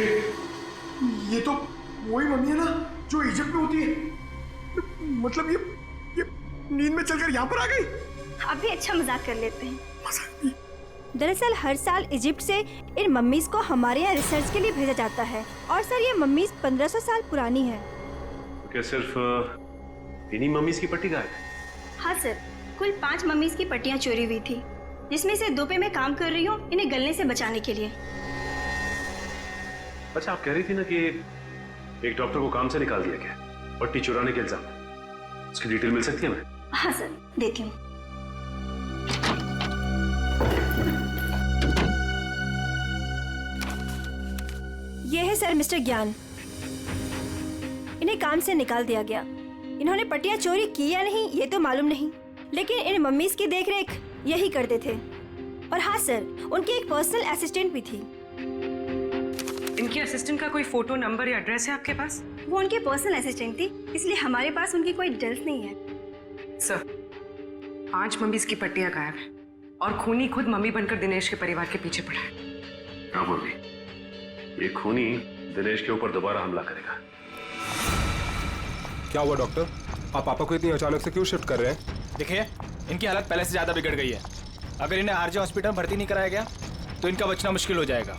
ये तो वही मम्मी है ना जो इजिप्ट में होती है। मतलब ये नींद में चलकर यहाँ पर आ गई। आप भी अच्छा मजाक कर लेते हैं। मजाक नहीं। दरअसल हर साल इजिप्ट से इन मम्मीज को हमारे यहाँ रिसर्च के लिए भेजा जाता है और सर ये मम्मीज 1500 साल पुरानी है। क्या सिर्फ इन्हीं मम्मीज की पट्टी गायब है? हाँ सर, कुल 5 मम्मीज की पट्टियाँ चोरी हुई थी, जिसमें से 2 पे मैं काम कर रही हूँ इन्हें गलने से बचाने के लिए। अच्छा, आप कह रही थी ना कि एक डॉक्टर को काम से निकाल दिया गया पट्टी चुराने के इल्जाम में। उसकी डिटेल मिल सकती है हमें? हाँ सर, देती हूँ। ये है सर मिस्टर ज्ञान। इन्हें काम से निकाल दिया गया। इन्होंने पट्टियां चोरी की या नहीं ये तो मालूम नहीं, लेकिन इन मम्मीज की देखरेख यही करते थे। और हाँ सर, उनकी एक पर्सनल असिस्टेंट भी थी। इनकी असिस्टेंट का कोई फोटो, नंबर या एड्रेस है आपके पास? वो उनकी पर्सनल असिस्टेंट थी, इसलिए हमारे पास उनकी कोई डिटेल्स नहीं है। सर, 5 मम्मीज की पट्टियां गायब हैं और खूनी खुद मम्मी बनकर दिनेश के परिवार के पीछे पड़ा है। हाँ मम्मी, ये खूनी दिनेश के ऊपर दोबारा हमला करेगा। क्या हुआ डॉक्टर? आप पापा को इतनी अचानक से क्यों शिफ्ट कर रहे हैं? देखिए, इनकी हालत पहले से ज्यादा बिगड़ गई है। अगर इन्हें आरजे हॉस्पिटल में भर्ती नहीं कराया गया तो इनका बचना मुश्किल हो जाएगा।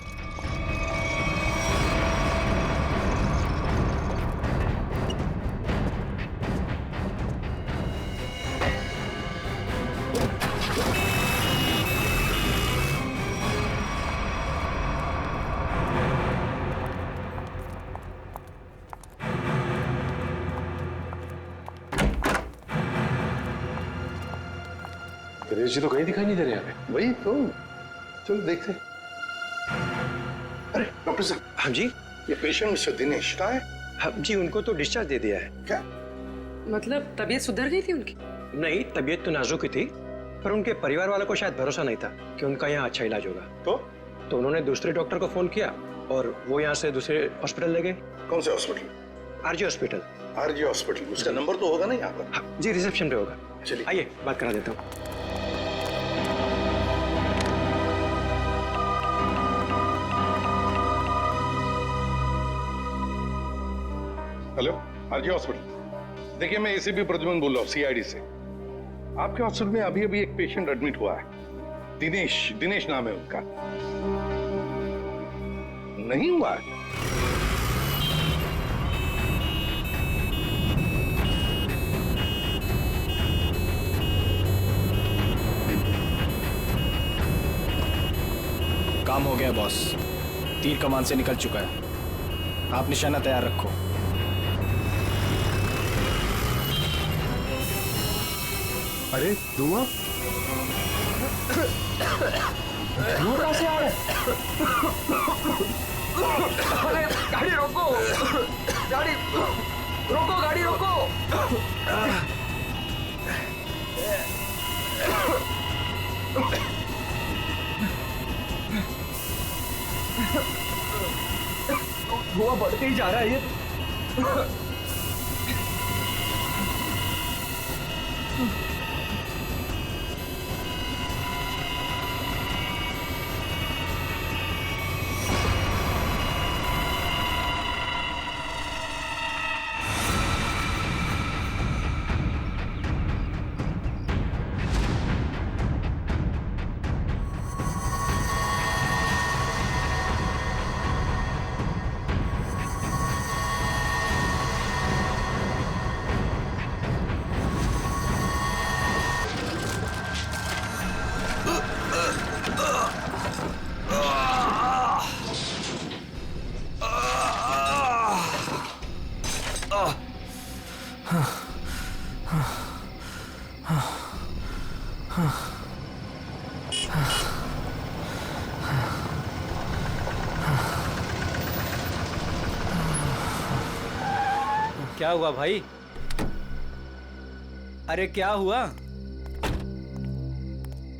दिनेश जी तो कहीं दिखाई नहीं दे रहे यहाँ पे। वही तो, चलो देखते। अरे डॉक्टर साहब। हाँ जी, ये पेशेंट मिस्टर दिनेश कहाँ है? हाँ जी, उनको तो डिस्चार्ज दे दिया है। क्या मतलब तबीयत सुधर गई थी उनकी? नहीं, तबीयत तो नाजुक ही थी, पर उनके परिवार वालों को शायद भरोसा नहीं था कि उनका यहाँ अच्छा इलाज होगा। तो उन्होंने दूसरे डॉक्टर को फोन किया और वो यहाँ से दूसरे हॉस्पिटल ले गए। कौन से hospital? RJ hospital. RJ hospital, उसका नंबर तो होगा ना यहाँ पर? हाँ जी, रिसेप्शन पे होगा। चलिए आइए बात करा देता हूँ। Hello, RJ hospital. देखिए, मैं एसीपी प्रद्युमन बोल रहा हूँ, सीआईडी से। आपके हॉस्पिटल में अभी अभी एक पेशेंट एडमिट हुआ है। दिनेश नाम है उनका। नहीं हुआ है? काम हो गया बॉस, तीर कमान से निकल चुका है। आप निशाना तैयार रखो। अरे धुआं कहाँ से आ रहा है? अरे गाड़ी रोको, गाड़ी रोको, गाड़ी रोको। धुआं बढ़ते ही जा रहा है ये। क्या हुआ भाई? अरे क्या हुआ?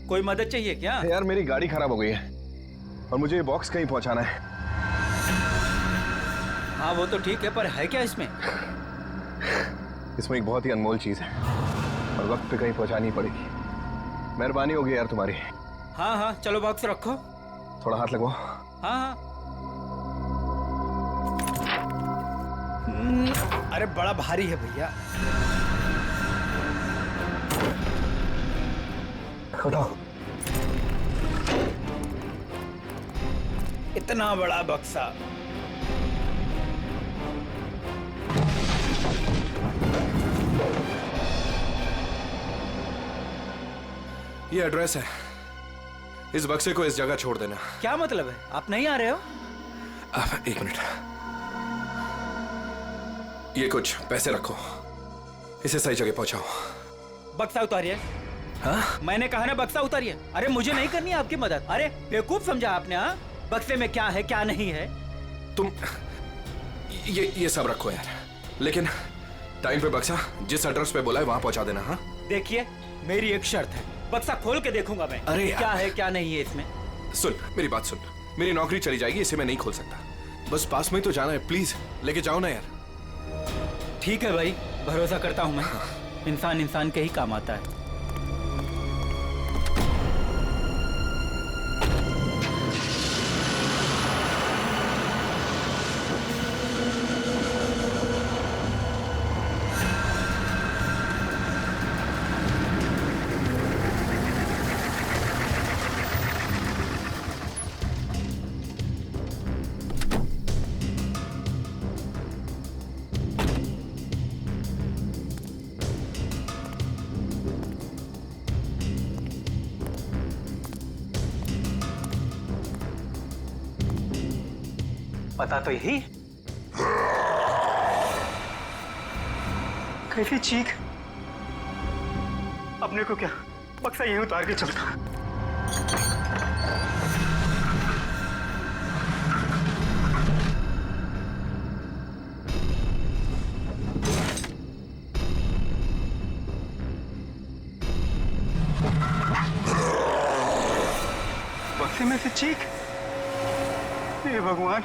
कोई मदद चाहिए क्या? यार मेरी गाड़ी खराब हो गई है और मुझे ये बॉक्स कहीं पहुंचाना है। हाँ वो तो ठीक है, पर है क्या इसमें? इसमें एक बहुत ही अनमोल चीज है और वक्त पे कहीं पहुंचानी पड़ेगी। मेहरबानी होगी यार तुम्हारी। हाँ हाँ चलो बॉक्स रखो। थोड़ा हाथ लगवाओ। हाँ हाँ अरे बड़ा भारी है भैया। उठाओ। इतना बड़ा बक्सा। ये एड्रेस है, इस बक्से को इस जगह छोड़ देना। क्या मतलब है, आप नहीं आ रहे हो? एक मिनट, ये कुछ पैसे रखो, इसे सही जगह पहुंचाओ। बक्सा उतारिए। हाँ? मैंने कहा ना बक्सा उतारिए। अरे मुझे नहीं करनी आपकी मदद। अरे बेवकूफ समझा आपने? हाँ, बक्से में क्या है क्या नहीं है। तुम ये सब रखो यार, लेकिन टाइम पे बक्सा जिस एड्रेस पे बोला है वहां पहुंचा देना। हाँ देखिए, मेरी एक शर्त है, बक्सा खोल के देखूंगा मैं। अरे यार। क्या है क्या नहीं है इसमें। सुन मेरी बात सुन, मेरी नौकरी चली जाएगी, इसे मैं नहीं खोल सकता। बस पास में तो जाना है, प्लीज लेके जाओ ना यार। ठीक है भाई, भरोसा करता हूं मैं। इंसान इंसान के ही काम आता है। पता तो यही। कैसी चीख। अपने को क्या बक्सा यहीं उतार के चलता। बक्से में से चीख। हे भगवान।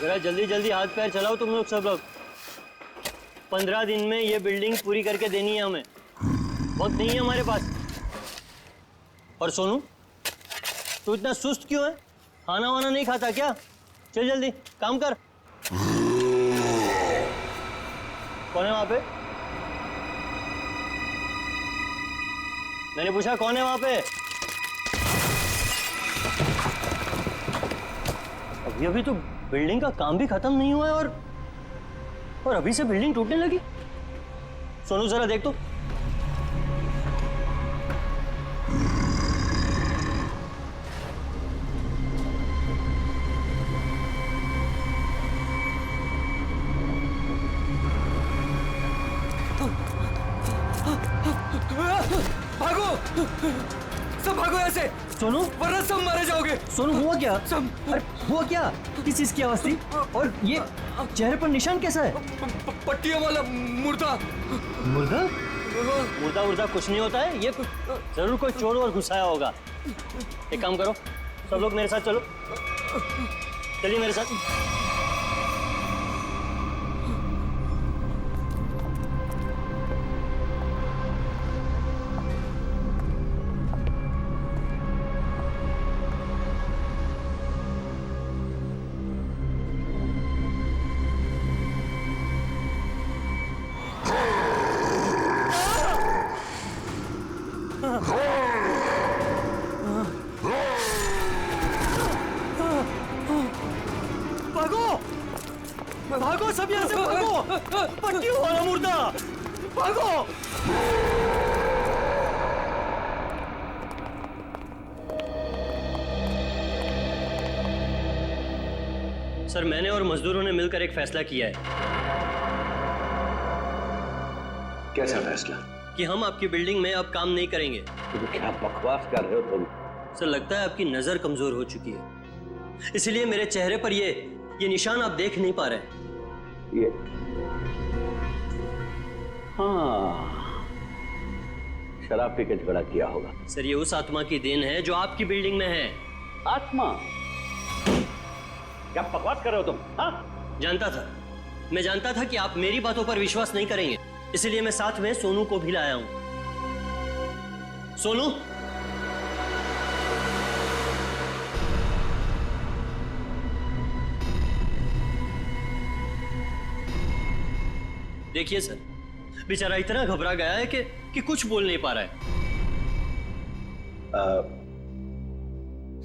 जरा जल्दी जल्दी हाथ पैर चलाओ तुम लोग सब लोग। 15 दिन में ये बिल्डिंग पूरी करके देनी है हमें, वक्त नहीं है हमारे पास। और सोनू, तू इतना सुस्त क्यों है? खाना वाना नहीं खाता क्या? चल जल्दी काम कर। कौन है वहां पे? मैंने पूछा कौन है वहां पे? अभी तो बिल्डिंग का काम भी खत्म नहीं हुआ है और अभी से बिल्डिंग टूटने लगी। सोनू जरा देख तो। भागो, सब भागो ऐसे। सोनू, वरना सब मारे जाओगे। सोनू हुआ क्या? सब। अरे हुआ क्या? किस चीज की आवाज थी? और ये चेहरे पर निशान कैसा है? पट्टियों वाला मुर्दा। मुर्दा? मुर्दा मुर्दा कुछ नहीं होता है, ये जरूर कोई चोर और घुसाया होगा। एक काम करो, सब लोग मेरे साथ चलो। चलिए मेरे साथ। भागो। सब यहाँ से भागो, पट्टियों वाला मुर्दा, भागो। सर, मैंने और मजदूरों ने मिलकर एक फैसला किया है। कैसा फैसला? कि हम आपकी बिल्डिंग में अब काम नहीं करेंगे। तुम क्या बकवास कर रहे हो तुम? सर, लगता है आपकी नजर कमजोर हो चुकी है, इसलिए मेरे चेहरे पर ये निशान आप देख नहीं पा रहे। ये हाँ, शराब पी के झगड़ा किया होगा। सर, ये उस आत्मा की देन है जो आपकी बिल्डिंग में है। आत्मा? क्या बकवास कर रहे हो तुम? हाँ? जानता था, मैं जानता था कि आप मेरी बातों पर विश्वास नहीं करेंगे, इसलिए मैं साथ में सोनू को भी लाया हूं। सोनू, देखिए सर, बेचारा इतना घबरा गया है कि कुछ बोल नहीं पा रहा है।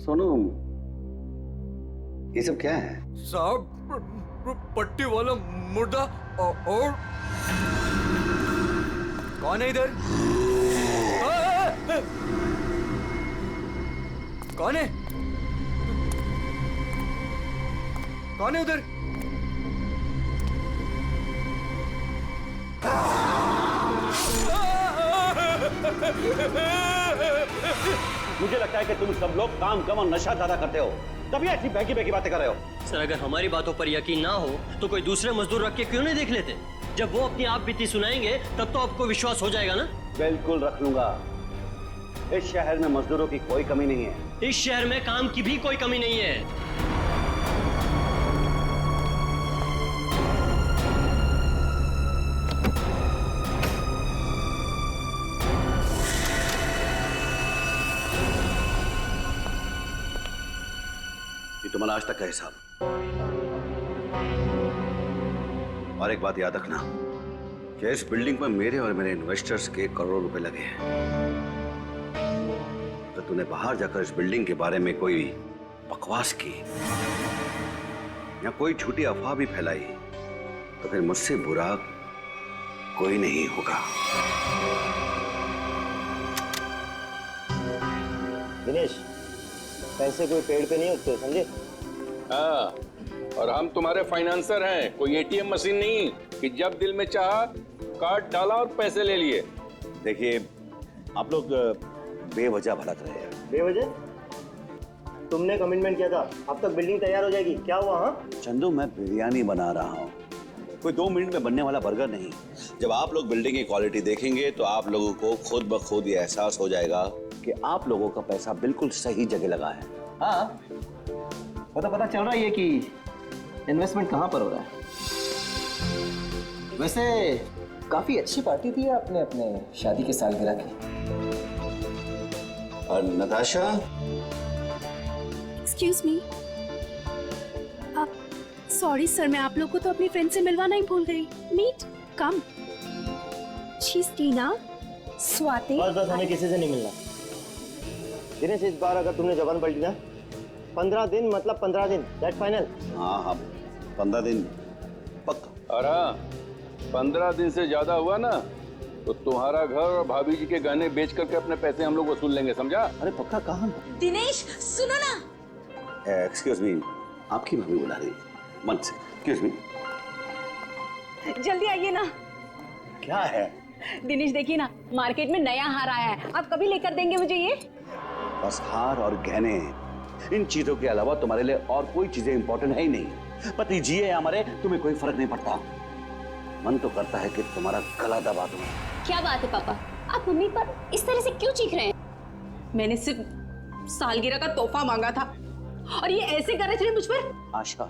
सोनू, ये सब क्या है? साहब, पट्टी वाला मुर्दा और कौन है इधर? कौन है? कौन है उधर? मुझे लगता है कि तुम सब लोग काम कम और नशा ज्यादा करते हो, तभी ऐसी बहकी बहकी बातें कर रहे हो। सर, अगर हमारी बातों पर यकीन ना हो तो कोई दूसरे मजदूर रख के क्यों नहीं देख लेते? जब वो अपनी आप बीती सुनाएंगे तब तो आपको विश्वास हो जाएगा ना। बिल्कुल रख लूंगा। इस शहर में मजदूरों की कोई कमी नहीं है। इस शहर में काम की भी कोई कमी नहीं है। ये तुम्हारा आज तक का हिसाब। और एक बात याद रखना कि इस बिल्डिंग में मेरे और मेरे इन्वेस्टर्स के करोड़ों रुपए लगे हैं। तो तूने बाहर जाकर इस बिल्डिंग के बारे में कोई बकवास की या कोई झूठी अफवाह भी फैलाई तो फिर मुझसे बुरा कोई नहीं होगा। दिनेश, पैसे कोई पेड़ पे नहीं उगते, समझे? हाँ, और हम तुम्हारे फाइनेंसर हैं, कोई एटीएम मशीन नहीं कि जब दिल में चाहा कार्ड डाला और पैसे ले लिए। देखिए, आप लोग बेवजह भड़क रहे हैं। बेवजह? तुमने कमिटमेंट किया था, अब तक बिल्डिंग तैयार हो जाएगी, क्या हुआ? हाँ चंदू, मैं बिरयानी बना रहा हूँ, कोई 2 मिनट में बनने वाला बर्गर नहीं। जब आप लोग बिल्डिंग की क्वालिटी देखेंगे तो आप लोगों को खुद ब खुद ये एहसास हो जाएगा कि आप लोगों का पैसा बिल्कुल सही जगह लगा है। हाँ, पता चल रहा है कि इन्वेस्टमेंट कहाँ पर हो रहा है। वैसे काफी अच्छी पार्टी थी आपने अपने शादी के सालगिरह की। और Natasha, excuse me, sorry sir, मैं आप लोग को तो अपनी फ्रेंड से मिलवाना ही भूल गई। Meet, come. She is Tina, Swati. बस हमें किसी से नहीं मिलना। दिनेश, इस बार अगर तुमने जबान पलटी ना, 15 दिन मतलब 15 दिन, दैट फाइनल। हाँ, 15 दिन पक्का। और हाँ, 15 दिन से ज्यादा हुआ ना तो तुम्हारा घर और भाभी जी के गहने बेच करके अपने पैसे हम लोग वसूल लेंगे, समझा? अरे पक्का कहाँ? दिनेश, सुनो ना। एक्सक्यूज मी, आपकी भाभी बुला रही है। मन से, एक्सक्यूज मी। जल्दी आइए ना। क्या है? दिनेश, देखिए ना, मार्केट में नया हार आया है, आप कभी लेकर देंगे मुझे ये? बस हार और गहने, इन चीजों के अलावा तुम्हारे लिए और कोई चीजें इंपॉर्टेंट है ही नहीं। पति जिए या मरे, तुम्हें कोई फर्क नहीं पड़ता। मन तो करता है कि तुम्हारा गला दबा दूं। क्या बात है पापा, आप मम्मी पर इस तरह से क्यों चीख रहे हैं? मैंने सिर्फ सालगिरह का तोहफा मांगा था और ये ऐसे कर रहे थे मुझ पर। आशा,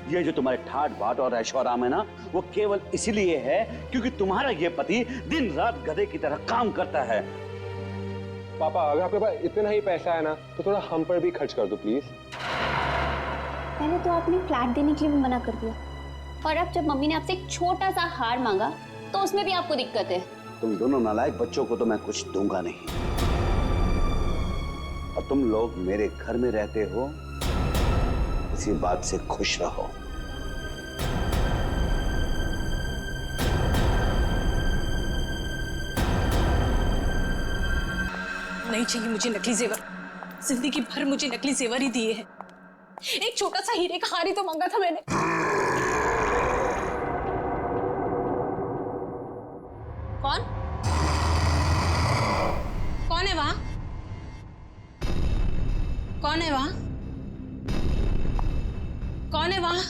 ये जो तुम्हारे ठाट बाट और ऐशोआराम है ना, वो केवल इसीलिए है क्योंकि तुम्हारा ये पति दिन रात गधे की तरह काम करता है। पापा, अगर आपके पास इतना ही पैसा है ना तो थोड़ा हम पर भी खर्च कर दो प्लीज। पहले तो आपने फ्लैट देने के लिए भी मना कर दिया, और अब जब मम्मी ने आपसे एक छोटा सा हार मांगा तो उसमें भी आपको दिक्कत है। तुम दोनों नालायक बच्चों को तो मैं कुछ दूंगा नहीं, और तुम लोग मेरे घर में रहते हो, इसी बात से खुश रहो। नहीं चाहिए मुझे नकली जेवर। जिंदगी भर मुझे नकली जेवर ही दिए हैं। एक छोटा सा हीरे का हार ही तो मांगा था मैंने। कौन कौन है वहां? कौन है वहां? कौन है वहां?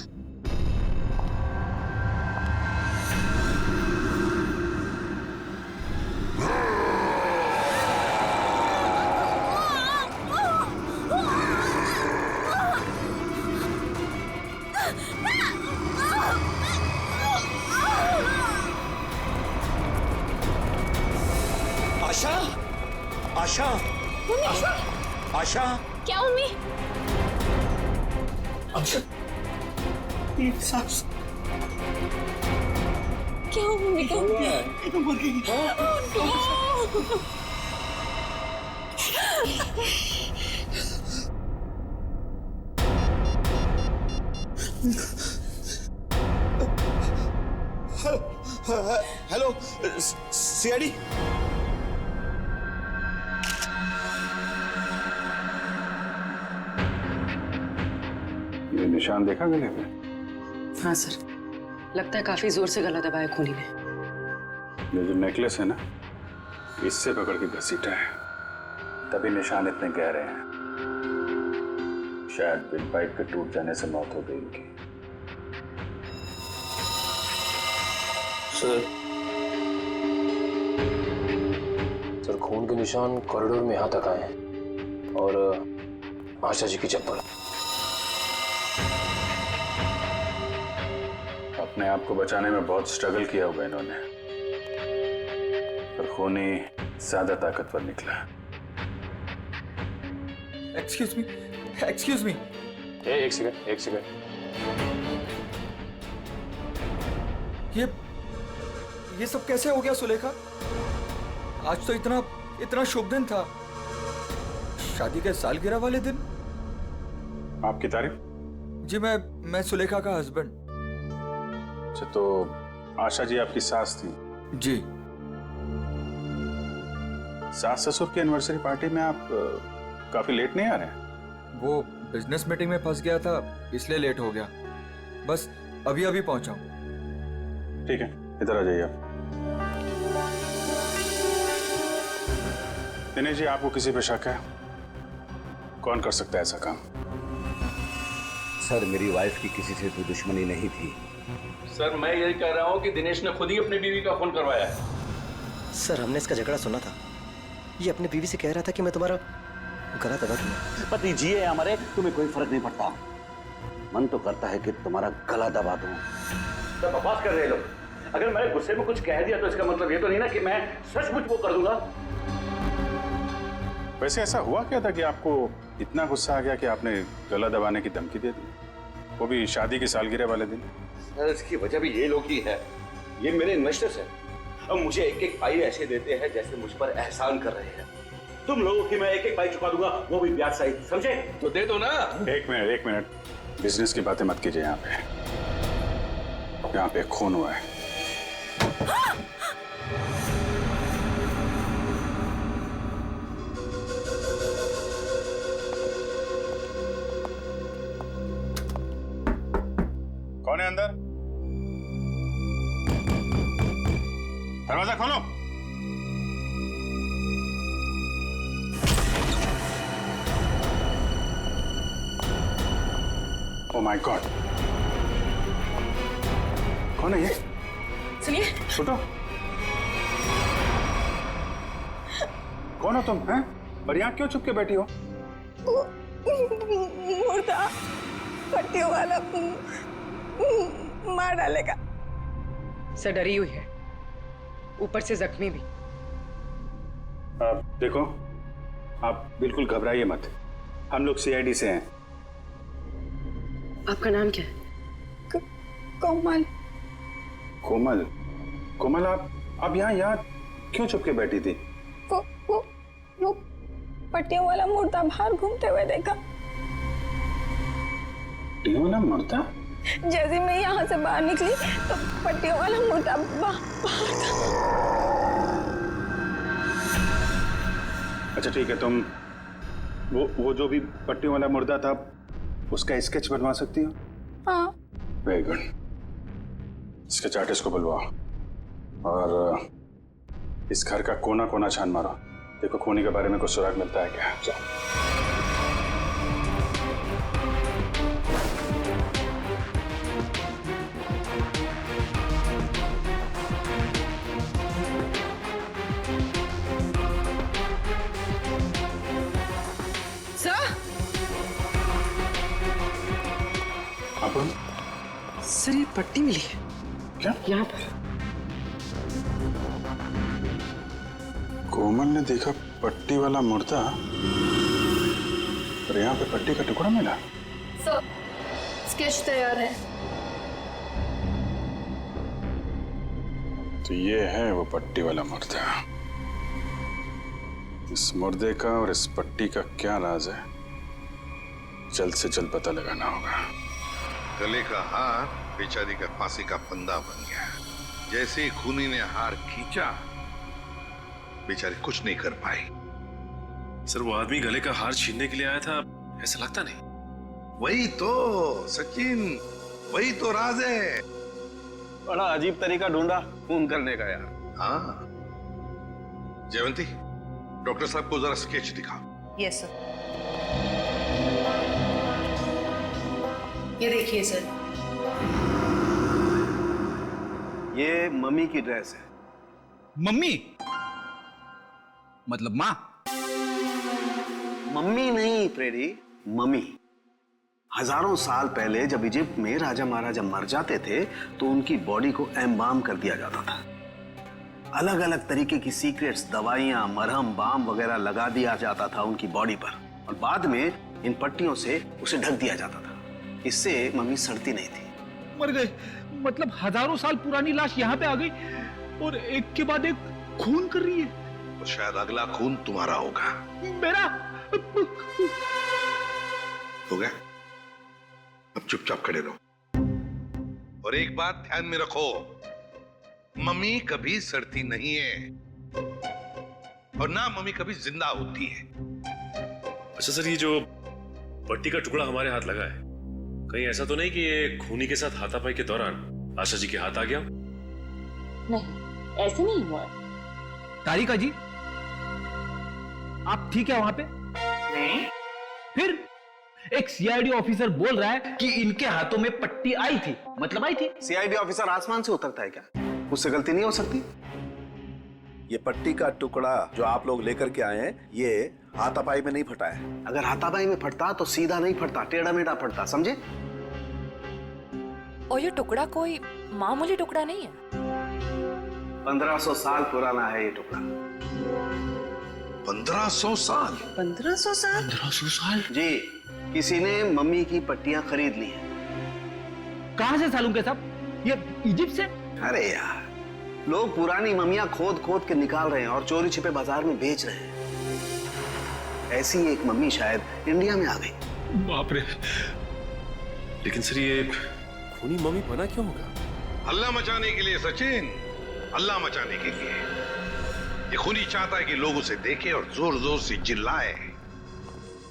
आशा, आशा, आशा, क्या मम्मी? आशा, एक सांस। क्या हुआ मम्मी? क्या हुआ? मर गई। Hello, CID. ये निशान देखा गले में? हाँ सर, लगता है काफी जोर से गला दबाया खूनी ने। ये जो नेकलेस है ना, इससे पकड़ के घसीटा है, तभी निशान इतने गहरे हैं। शायद बिल पाइप के टूट जाने से मौत हो गई इनकी। सर खून के निशान कॉरिडोर में यहाँ तक आए हैं और आशा जी की चप्पल। अपने आप को बचाने में बहुत स्ट्रगल किया होगा इन्होंने, पर खूनी ज्यादा ताकतवर निकला। Excuse me, excuse me. एक सेकंड, एक सेकंड। ये सब कैसे हो गया सुलेखा? आज तो इतना शुभ दिन था, शादी के सालगिरह वाले दिन। आपकी तारीफ? जी मैं सुलेखा का हस्बैंड। अच्छा, तो आशा जी आपकी सास थी? जी। सास ससुर की एनिवर्सरी पार्टी में आप काफी लेट नहीं आ रहे हैं? वो बिजनेस मीटिंग में फंस गया था, इसलिए लेट हो गया। बस अभी अभी पहुंचा हूं। ठीक है, इधर आ जाइए आप। दिनेश जी, आपको किसी पे शक है? कौन कर सकता है ऐसा काम? सर, मेरी वाइफ की किसी से कोई दुश्मनी नहीं थी। सर, मैं यही कह रहा हूँ कि दिनेश ने खुद ही अपनी बीवी का फोन करवाया है। सर, हमने इसका झगड़ा सुना था। ये अपनी बीवी से कह रहा था कि मैं तुम्हारा गला दबा दूंगा। पति जिए या मरे, तुम्हें कोई फर्क नहीं पड़ता। मन तो करता है कि तुम्हारा गला दबा दूं। तो बकवास कर रहे लोग। अगर मैंने गुस्से में कुछ कह दिया तो इसका मतलब ये तो नहीं ना कि मैं सचमुच वो कर दूंगा। वैसे ऐसा हुआ क्या था कि आपको इतना गुस्सा आ गया कि आपने गला दबाने की धमकी दे दी, वो भी शादी की सालगिरह वाले दिन? सर, इसकी वजह भी ये लोग ही है। ये मेरे इन्वेस्टर्स हैं और मुझे एक एक पाई ऐसे देते हैं जैसे मुझ पर एहसान कर रहे हैं। तुम लोगों की मैं एक एक पाई चुका दूंगा, वो भी ब्याज सहित, समझे? तो दे दो ना। एक मिनट, बिजनेस की बातें मत कीजिए। यहाँ पे खून हुआ है। कौन है अंदर? दरवाजा खोलो। ओह माय गॉड, कौन है ये? सुनिए। छोटो, कौन हो तुम हैं? और यहाँ क्यों चुप के बैठी हो? मुर्दा पट्टियों वाला मार डालेगा। सर, डरी हुई है, ऊपर से जख्मी भी। आप देखो, आप बिल्कुल घबराइए मत। हम लोग सीआईडी से हैं। आपका नाम क्या है? कोमल। कोमल? कोमल, आप यहाँ क्यों चुप के बैठी थी? वो पट्टियों वाला मुर्दा बाहर घूमते हुए देखा। पट्टियों वाला मुर्दा? जैसे मैं यहाँ से बाहर निकली तो पट्टियों वाला मुर्दा बाहर था। अच्छा ठीक है, तुम वो जो भी पट्टियों वाला मुर्दा था उसका स्केच बनवा सकती हो? हाँ। Very good. स्केच आर्टिस्ट को बुलवाओ और इस घर का कोना कोना छान मारो, देखो खूनी के बारे में कुछ सुराग मिलता है क्या। जाओ। सर ये पट्टी मिली है क्या यहाँ पर? कोमल ने देखा पट्टी वाला मुर्दा और यहाँ पे पट्टी का टुकड़ा मिला। सर स्केच तैयार है। तो ये है वो पट्टी वाला मुर्दा। इस मुर्दे का और इस पट्टी का क्या राज है, जल्द से जल्द पता लगाना होगा। गले का हार बेचारी का फांसी का फंदा बन गया। जैसे ही खूनी ने हार खींचा, बेचारी कुछ नहीं कर पाई। सर वो आदमी गले का हार छीनने के लिए आया था, ऐसा लगता नहीं। वही तो सचिन, वही तो राज है। बड़ा अजीब तरीका ढूंढा खून करने का यार। हाँ जयवंती, डॉक्टर साहब को जरा स्केच दिखाओ। Yes sir. ये देखिए सर, ये मम्मी की ड्रेस है। मम्मी मतलब माँ? मम्मी नहीं प्रेडी, मम्मी। हजारों साल पहले जब इजिप्ट में राजा महाराजा मर जाते थे तो उनकी बॉडी को एम्बाम कर दिया जाता था। अलग अलग तरीके की सीक्रेट्स, दवाइयां, मरहम, बाम वगैरह लगा दिया जाता था उनकी बॉडी पर और बाद में इन पट्टियों से उसे ढक दिया जाता था। इससे मम्मी सड़ती नहीं थी। मर गए मतलब हजारों साल पुरानी लाश यहाँ पे आ गई और एक के बाद एक खून कर रही है। तो शायद अगला खून तुम्हारा होगा। मेरा हो गया, अब चुपचाप खड़े रहो। और एक बात ध्यान में रखो, मम्मी कभी सड़ती नहीं है और ना मम्मी कभी जिंदा होती है। अच्छा सर, ये जो पट्टी का टुकड़ा हमारे हाथ लगा है, कहीं ऐसा तो नहीं कि ये खूनी के साथ हाथापाई के दौरान आशा जी के हाथ आ गया? नहीं, ऐसे नहीं हुआ। तारिका जी, आप ठीक है वहां पे? नहीं। फिर एक सीआईडी ऑफिसर बोल रहा है कि इनके हाथों में पट्टी आई थी, मतलब आई थी। सीआईडी ऑफिसर आसमान से उतरता है क्या? उससे गलती नहीं हो सकती। ये पट्टी का टुकड़ा जो आप लोग लेकर के आए हैं, ये हाथापाई में नहीं फटा है। अगर हाथापाई में फटता तो सीधा नहीं फटता, टेढ़ा मेढ़ा फटता, समझे? और ये टुकड़ा कोई मामूली टुकड़ा नहीं है। 1500 साल पुराना है ये टुकड़ा। 1500 साल? 1500 साल? 1500 साल? जी, किसी ने मम्मी की पट्टियां खरीद ली हैं। कहां से सालूम के साहब? ये इजिप्ट से? अरे यार, लोग पुरानी मम्मियां खोद खोद के निकाल रहे हैं और चोरी छिपे बाजार में बेच रहे हैं। ऐसी एक मम्मी शायद इंडिया में आ गई। बाप रे, लेकिन सर ये खूनी मम्मी बना क्यों होगा? हल्ला मचाने के लिए सचिन, हल्ला मचाने के लिए। ये खूनी चाहता है कि लोग उसे देखें और जोर जोर से चिल्लाए,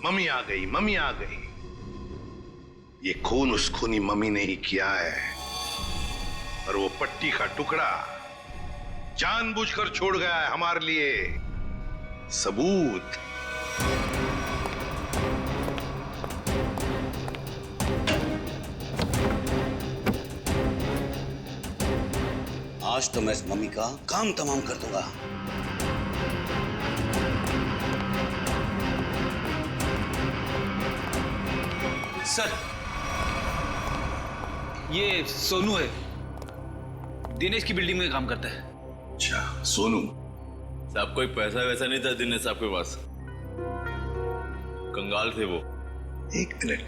मम्मी आ गई, मम्मी आ गई। ये खून उस खूनी मम्मी ने ही किया है और वो पट्टी का टुकड़ा जानबूझकर छोड़ गया है हमारे लिए सबूत। आज तो मैं इस मम्मी का काम तमाम कर दूंगा। सर, ये सोनू है, दिनेश की बिल्डिंग में काम करता है। अच्छा, सोनू साहब कोई पैसा वैसा नहीं था दिनेश साहब के पास, कंगाल थे वो। एक मिनट,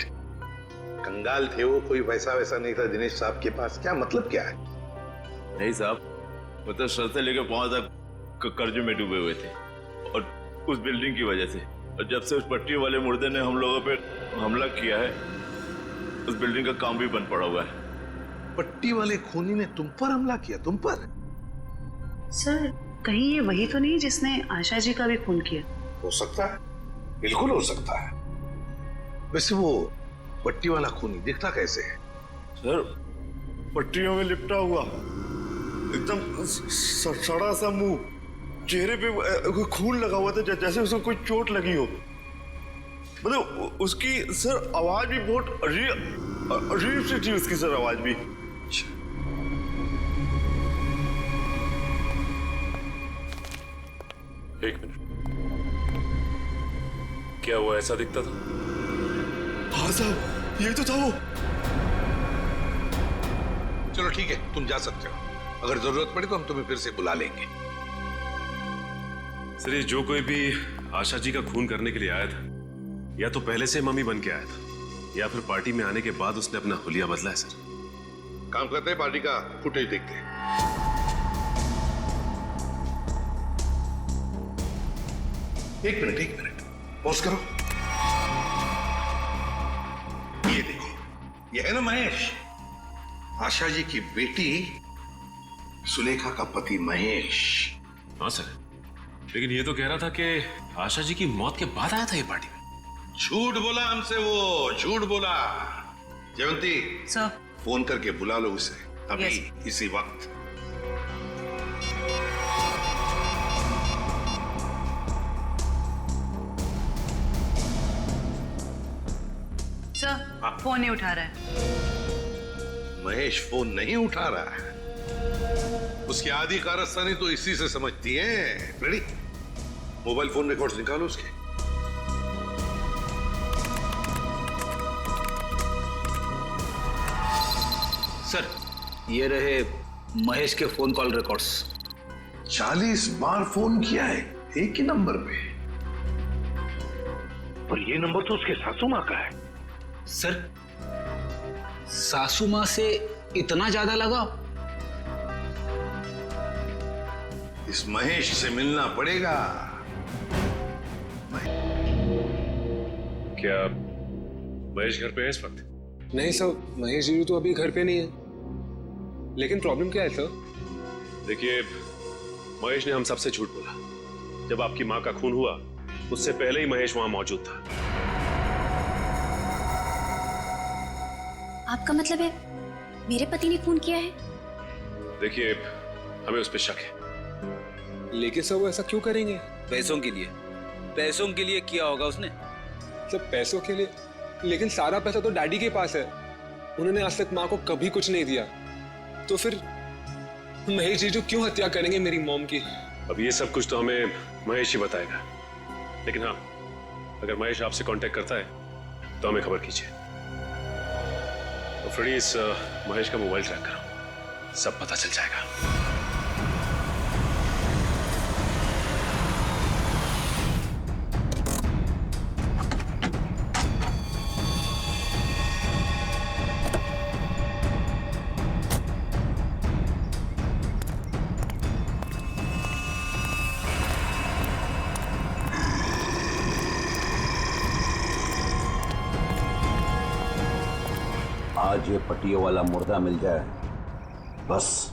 कंगाल थे वो, कोई पैसा वैसा नहीं था दिनेश साहब के पास, क्या मतलब क्या है? नहीं साहब, वो तो सर से लेकर पांव तक कर्जे में डूबे हुए थे और उस बिल्डिंग की वजह से। और जब से उस पट्टी वाले मुर्दे ने हम लोगों पे हमला किया है, उस बिल्डिंग का काम भी बंद पड़ा हुआ है। पट्टी वाले खूनी ने तुम पर हमला किया? तुम पर? सर, कहीं ये वही तो नहीं जिसने आशा जी का भी खून किया? हो सकता है, बिल्कुल हो सकता है। वैसे वो पट्टी वाला खूनी दिखता कैसे है? सर पट्टियों में लिपटा हुआ, एकदम सड़ा सा मुंह, चेहरे पे खून लगा हुआ था जैसे उसको कोई चोट लगी हो। मतलब उसकी सर आवाज भी बहुत अजीब सी थी, उसकी सर आवाज भी। एक मिनट, क्या वो ऐसा दिखता था? हाँ साहब, ये तो था वो। चलो ठीक है, तुम जा सकते हो। अगर जरूरत पड़ी तो हम तुम्हें फिर से बुला लेंगे। सर, ये जो कोई भी आशा जी का खून करने के लिए आया था, या तो पहले से मम्मी बन के आया था, या फिर पार्टी में आने के बाद उसने अपना हुलिया बदला है। सर, काम करते हैं, पार्टी का फुटेज देखते हैं। एक मिनट पॉज करो। ये देखो, ये है ना महेश, आशा जी की बेटी सुलेखा का पति महेश। हाँ सर, लेकिन ये तो कह रहा था कि आशा जी की मौत के बाद आया था ये पार्टी में। झूठ बोला हमसे, वो झूठ बोला। जयवंती सर, फोन करके बुला लो उसे अभी, इसी वक्त। सर, फोन नहीं उठा रहा है। महेश फोन नहीं उठा रहा है, उसकी आधी कारस्तानी तो इसी से समझती है। रेडी, मोबाइल फोन रिकॉर्ड्स निकालो उसके। सर, ये रहे महेश के फोन कॉल रिकॉर्ड्स। 40 बार फोन किया है एक ही नंबर पे, और ये नंबर तो उसके सासू माँ का है। सर, सासू माँ से इतना ज्यादा लगाव? इस महेश से मिलना पड़ेगा। क्या महेश घर पे है इस वक्त? नहीं सर, महेश जी तो अभी घर पे नहीं है। लेकिन प्रॉब्लम क्या है सर? देखिए, महेश ने हम सबसे झूठ बोला। जब आपकी माँ का खून हुआ, उससे पहले ही महेश वहां मौजूद था। आपका मतलब है मेरे पति ने खून किया है? देखिए, हमें उस पर शक है। लेकिन सर वो ऐसा क्यों करेंगे? पैसों के लिए। पैसों के लिए किया होगा उसने। सब पैसों के लिए? लेकिन सारा पैसा तो डैडी के पास है। उन्होंने आज तक माँ को कभी कुछ नहीं दिया। तो फिर महेश जीजू क्यों हत्या करेंगे मेरी मॉम की? अब ये सब कुछ तो हमें महेश ही बताएगा। लेकिन हाँ, अगर महेश आपसे कांटेक्ट करता है तो हमें खबर कीजिए। तो फ्रेडी, इस महेश का मोबाइल ट्रैक करो, सब पता चल जाएगा। आज ये पट्टियों वाला मुर्दा मिल जाए बस।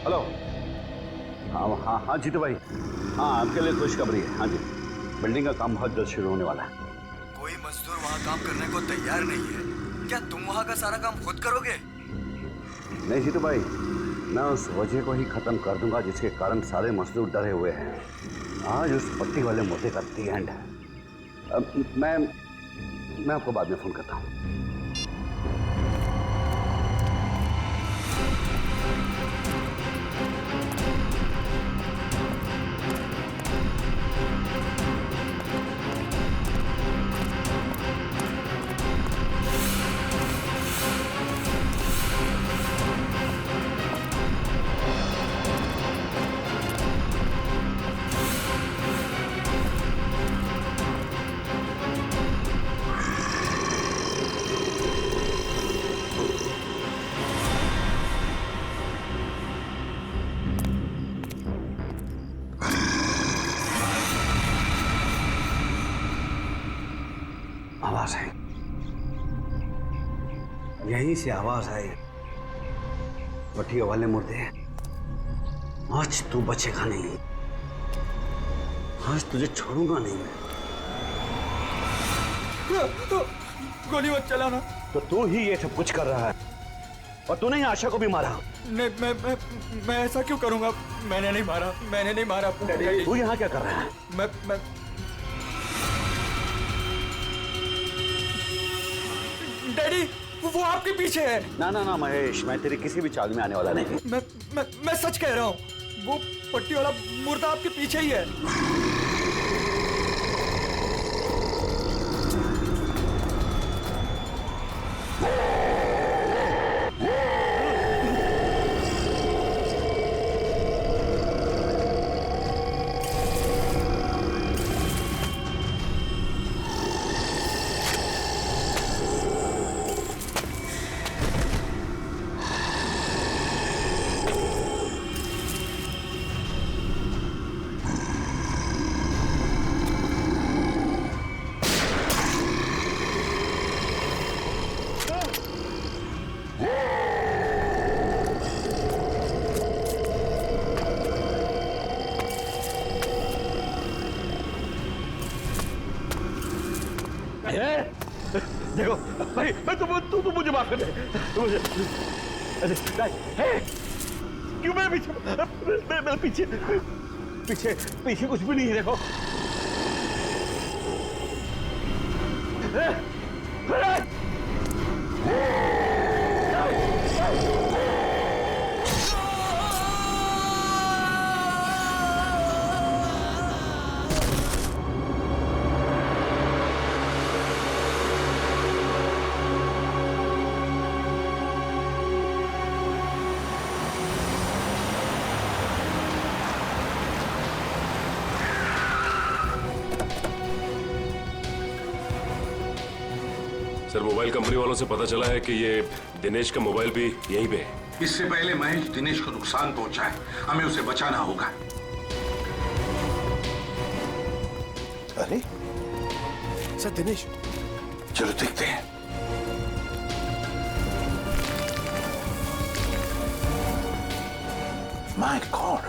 हेलो, हाँ जीतू भाई, हाँ आपके लिए खुशखबरी है। हाँ जी, बिल्डिंग का काम बहुत जल्द शुरू होने वाला है। कोई मजदूर वहाँ काम करने को तैयार नहीं है। क्या तुम वहाँ का सारा काम खुद करोगे? नहीं जीतू भाई, मैं उस वजह को ही खत्म कर दूंगा जिसके कारण सारे मजदूर डरे हुए हैं। आज उस पट्टी वाले मुद्दे का दी एंड है। मैं आपको बाद में फोन करता हूँ। यहीं से आवाज आई, पट्टियों वाले मुर्दे, आज तू बचेगा नहीं, आज तुझे छोड़ूंगा नहीं मैं। गोली मत चलाना। तो तू ही ये सब कुछ कर रहा है और तूने ही आशा को भी मारा। नहीं, मैं ऐसा क्यों करूंगा? मैंने नहीं मारा। तू यहाँ क्या कर रहा है? मैं डैडी, वो आपके पीछे है। ना महेश, मैं तेरी किसी भी चाल में आने वाला नहीं। मैं सच कह रहा हूँ, वो पट्टी वाला मुर्दा आपके पीछे ही है। देखो भाई, तू मुझे माफ कर दे। मुझे क्यों मैं पीछे कुछ भी नहीं है। देखो सर, मोबाइल कंपनी वालों से पता चला है कि ये दिनेश का मोबाइल भी यहीं पे है। इससे पहले महेश दिनेश को नुकसान पहुंचाए, हमें उसे बचाना होगा। अरे सर, दिनेश। चलो देखते हैं। माय गॉड,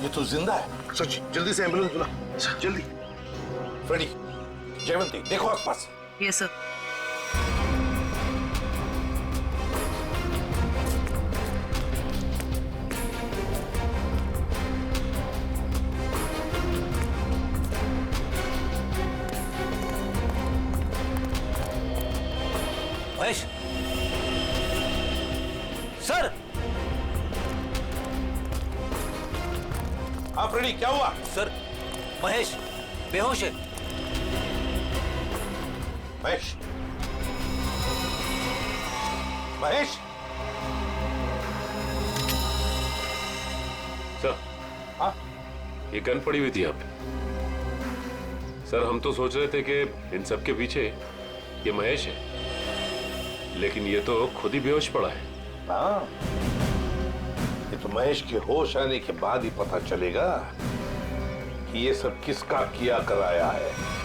ये तो जिंदा है। सच, जल्दी से एम्बुलेंस बुला, जल्दी। फ्रेडी, जयवंती, देखो आसपास। Yes sir. महेश, सर। हाँ फ्रेडी, क्या हुआ? सर, महेश बेहोश है। महेश, महेश। सर, हाँ? ये गन पड़ी हुई थी यहाँ पे। सर, हम तो सोच रहे थे कि इन सब के पीछे ये महेश है, लेकिन ये तो खुद ही बेहोश पड़ा है। हाँ, ये तो महेश के होश आने के बाद ही पता चलेगा कि ये सब किसका किया कराया है।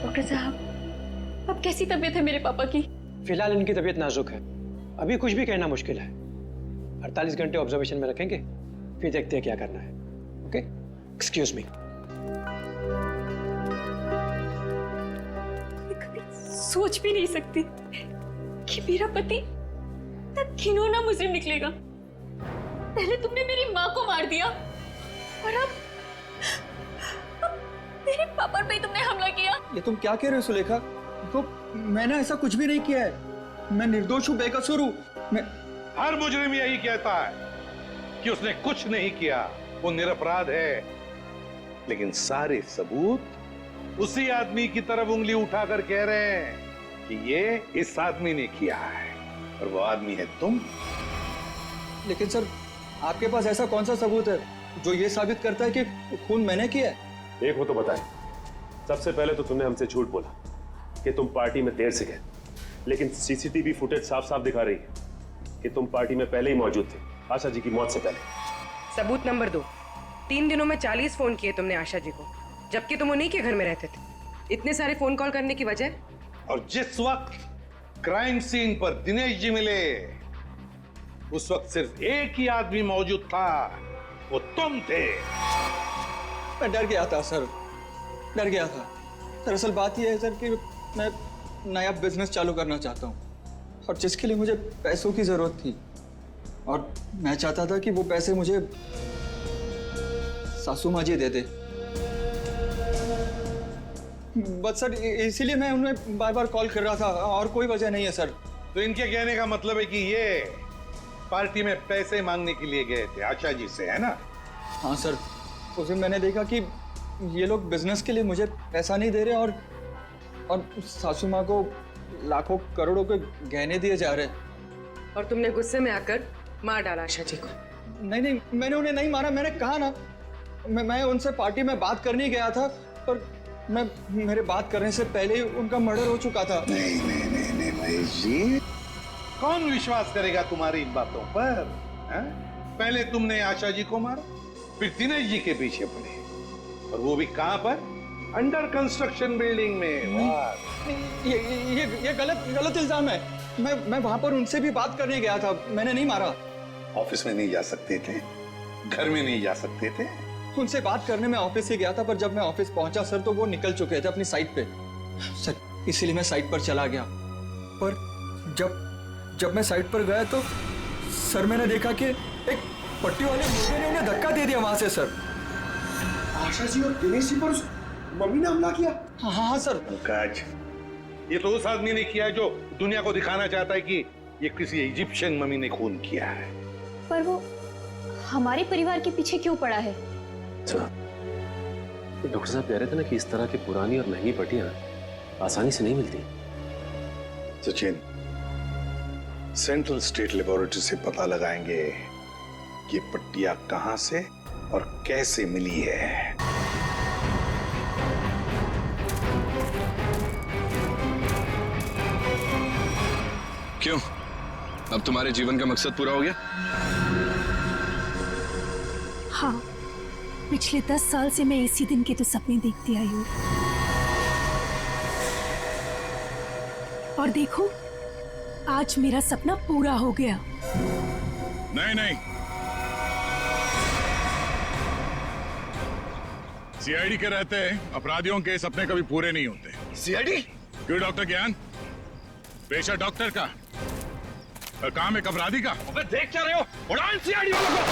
डॉक्टर साहब, अब कैसी तबीयत है मेरे पापा की? फिलहाल इनकी तबीयत नाजुक है, अभी कुछ भी कहना मुश्किल है। 48 घंटे ऑब्जर्वेशन में रखेंगे, फिर देखते हैं क्या करना है। Okay, excuse me. मैं कभी सोच भी नहीं सकती कि मेरा पति इतना घिनौना मुजरिम निकलेगा। पहले तुमने मेरी माँ को मार दिया और अब मेरे पापा पे तुमने हमला किया। ये तुम क्या कह रहे हो सुलेखा? तो मैंने ऐसा कुछ भी नहीं किया है, मैं निर्दोष हूँ, बेकसूर हूँ। मैं हर मुजरिम यही कहता है कि उसने कुछ नहीं किया, वो निरपराध है। लेकिन सारे सबूत उसी आदमी की तरफ उंगली उठाकर कह रहे हैं कि ये इस आदमी ने किया है, और वो आदमी है तुम। लेकिन सर, आपके पास ऐसा कौन सा सबूत है जो ये साबित करता है कि खून मैंने किया है। एक हो तो बताए। सबसे पहले तो तुमने हमसे झूठ बोला कि तुम पार्टी में देर से गए, लेकिन सीसीटीवी फुटेज साफ साफ दिखा रही है कि तुम पार्टी में पहले ही मौजूद थे, आशा जी की मौत से पहले। सबूत नंबर 2, 3 दिनों में 40 फोन किए तुमने आशा जी को, जबकि तुम उन्हीं के घर में रहते थे। इतने सारे फोन कॉल करने की वजह? और जिस वक्त क्राइम सीन पर दिनेश जी मिले उस वक्त सिर्फ एक ही आदमी मौजूद था, वो तुम थे। मैं डर गया था सर, डर गया था। दरअसल बात यह है सर कि मैं नया बिजनेस चालू करना चाहता हूँ और जिसके लिए मुझे पैसों की जरूरत थी, और मैं चाहता था कि वो पैसे मुझे सासू माँ जी दे दे। बस सर इसीलिए मैं उन्हें बार बार कॉल कर रहा था, और कोई वजह नहीं है सर। तो इनके कहने का मतलब है कि ये पार्टी में पैसे मांगने के लिए गए थे आशा जी से, है ना? हाँ सर, उस दिन मैंने देखा कि ये लोग बिजनेस के लिए मुझे पैसा नहीं दे रहे और सासू माँ को लाखों करोड़ों के गहने दिए जा रहे। और तुमने गुस्से में आकर मार डाला आशा जी को? नहीं, मैंने उन्हें नहीं मारा। मैंने कहा ना, मैं उनसे पार्टी में बात करने गया था, पर मेरे बात करने से पहले ही उनका मर्डर हो चुका था। नहीं महेश जी, कौन विश्वास करेगा तुम्हारी इन बातों पर? पहले तुमने आशा जी को मारा, फिर दिनेश जी के पीछे पड़े, और वो भी कहां पर? अंडर कंस्ट्रक्शन बिल्डिंग में। ये गलत इल्जाम है। मैं वहां पर उनसे भी बात करने गया था, मैंने नहीं मारा। ऑफिस में नहीं जा सकते थे, घर में नहीं जा सकते थे? उनसे बात करने में ऑफिस ही गया था, पर जब मैं ऑफिस पहुंचा सर तो वो निकल चुके थे अपनी साइट पे सर, इसीलिए मैं साइट पर चला गया। पर जब मैं साइट पर गया तो सर मैंने देखा कि एक पट्टी वाले मुर्गे ने उन्हें धक्का दे दिया वहां से सर। आशा जी और दिनेश जी पर मम्मी ने हमला किया? हाँ सर। पंकज, ये तो उस आदमी ने किया जो दुनिया को दिखाना चाहता है कि ये किसी इजिप्शियन मम्मी ने खून किया है। पर वो हमारे परिवार के पीछे क्यों पड़ा है? डॉक्टर साहब कह रहे थे ना कि इस तरह की पुरानी और महंगी पट्टियां आसानी से नहीं मिलती। सचिन, सेंट्रल स्टेट लेबोरेटरी से पता लगाएंगे कि पट्टियां कहां से और कैसे मिली है। क्यों, अब तुम्हारे जीवन का मकसद पूरा हो गया? हाँ, पिछले 10 साल से मैं इसी दिन के तो सपने देखती आई हूँ, और देखो आज मेरा सपना पूरा हो गया। नहीं, सीआईडी के रहते अपराधियों के सपने कभी पूरे नहीं होते। सीआईडी? क्यों डॉक्टर ज्ञान? पेशा डॉक्टर का और काम एक अपराधी का। देख क्या रहे हो? उड़ान सीआईडी वालों को।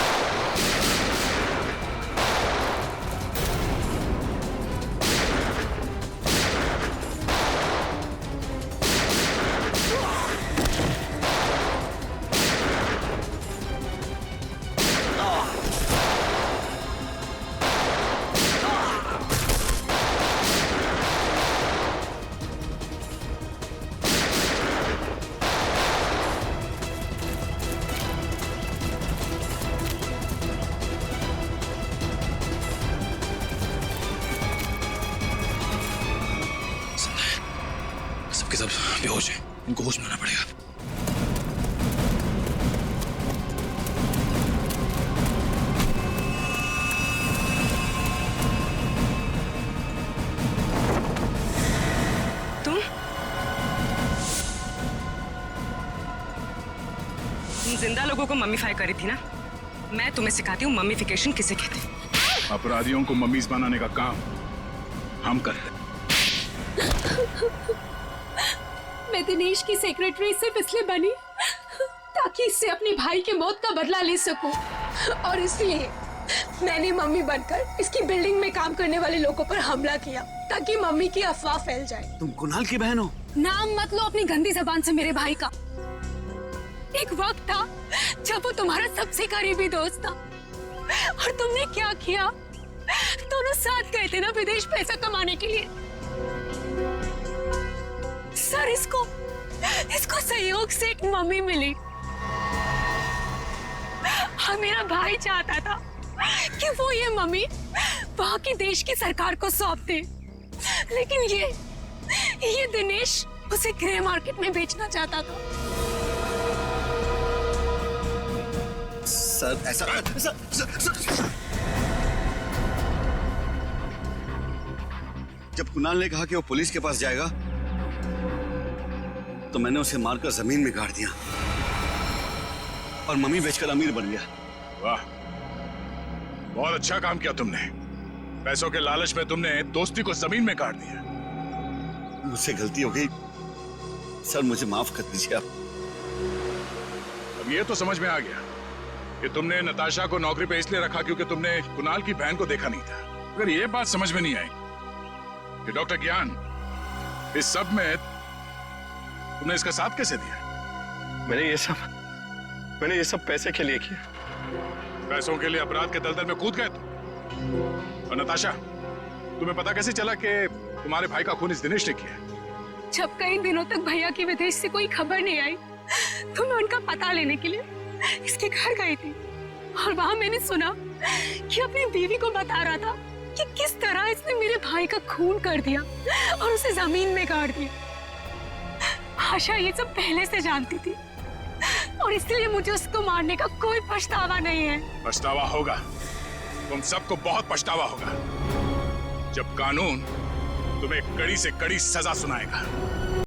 सब बेहोश है, इनको होश में आना पड़ेगा। तुम जिंदा लोगों को मम्मीफाई करी थी ना? मैं तुम्हें सिखाती हूँ मम्मीफिकेशन किसे कहते हैं। अपराधियों को मम्मीज बनाने का काम हम करते हैं। मैं दिनेश की सेक्रेटरी सिर्फ इसलिए बनी ताकि इससे अपने भाई के मौत का बदला ले सकूं, और इसलिए मैंने मम्मी बनकर इसकी बिल्डिंग में काम करने वाले लोगों पर हमला किया ताकि मम्मी की अफवाह फैल जाए। तुम कुणाल की बहन हो? नाम मत लो अपनी गंदी जबान से मेरे भाई का। एक वक्त था जब वो तुम्हारा सबसे करीबी दोस्त था, और तुमने क्या किया? दोनों साथ गए थे ना विदेश पैसा कमाने के लिए। सर, इसको सहयोग से एक मम्मी मिली, और मेरा भाई चाहता था कि वो ये मम्मी वहां की देश की सरकार को सौंप दे, लेकिन ये दिनेश उसे ग्रे मार्केट में बेचना चाहता था। सर ऐसा सर। जब कुणाल ने कहा कि वो पुलिस के पास जाएगा तो मैंने उसे मारकर जमीन में गाड़ दिया और मम्मी बेचकर अमीर बन गया। वाह, बहुत अच्छा काम किया तुमने। पैसों के लालच में तुमने दोस्ती को जमीन में गाड़ दिया। मुझसे गलती हो गई सर, मुझे माफ कर दीजिए आप। अब ये तो समझ में आ गया कि तुमने नताशा को नौकरी पे इसलिए रखा क्योंकि तुमने कुणाल की बहन को देखा नहीं था। अगर ये बात समझ में नहीं आई कि डॉक्टर ज्ञान इस सब में तुमने इसका साथ कैसे दिया? मैंने ये सब पैसे के लिए किया। पैसों के लिए अपराध के दलदल में कूद गए तुम। और नताशा, तुम्हें पता कैसे चला कि तुम्हारे भाई का खून इस दिनेश ने किया? जब कई दिनों तक भैया की विदेश से कोई खबर नहीं आई तो मैं उनका पता लेने के लिए इसके घर गई थी और वहां मैंने सुना कि अपनी बीवी को बता रहा था कि किस तरह इसने मेरे भाई का खून कर दिया और उसे जमीन में गाड़ दिया। आशा ये सब पहले से जानती थी और इसलिए मुझे उसको मारने का कोई पछतावा नहीं है। पछतावा होगा, तुम सबको बहुत पछतावा होगा जब कानून तुम्हें कड़ी से कड़ी सजा सुनाएगा।